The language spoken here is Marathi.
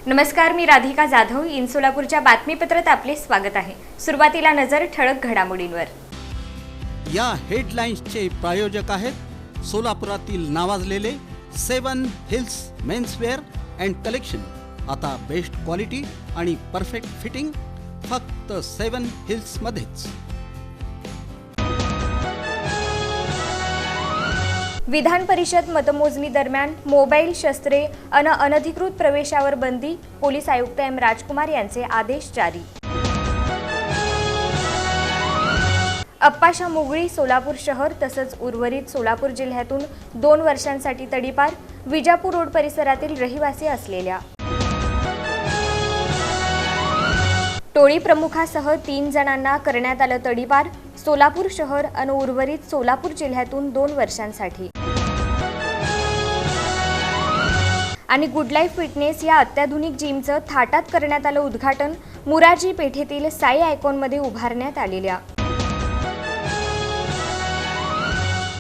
नमस्कार, मी राधिका जाधव. इन सोलापूरच्या बातमीपत्रात आपले स्वागत आहे. सुरुवातीला नजर ठळक घडामोडींवर. या हेडलाईन्सचे प्रायोजक आहेत सोलापुरातील नावाजलेले 7 हिल्स मेन्सवेअर अँड कलेक्शन. आता बेस्ट क्वालिटी आणि परफेक्ट फिटिंग फक्त 7 हिल्स मध्येच. विधान परिषद मतमोजणी दरम्यान मोबाईल, शस्त्रे अनधिकृत प्रवेशावर बंदी. पोलीस आयुक्त एम राजकुमार यांचे आदेश जारी. अप्पाशा मोगळी सोलापूर शहर तसंच उर्वरित सोलापूर जिल्ह्यातून 2 वर्षांसाठी तडीपार. विजापूर रोड परिसरातील रहिवासी असलेल्या टोळी प्रमुखासह 3 जणांना करण्यात आलं तडीपार. सोलापूर शहर आणि उर्वरित सोलापूर जिल्ह्यातून 2 वर्षांसाठी. आणि गुड लाईफ फिटनेस या अत्याधुनिक जिमचं थाटात करण्यात आलं उद्घाटन. मुरारजी पेठेतील साई आयकॉनमध्ये उभारण्यात आलेल्या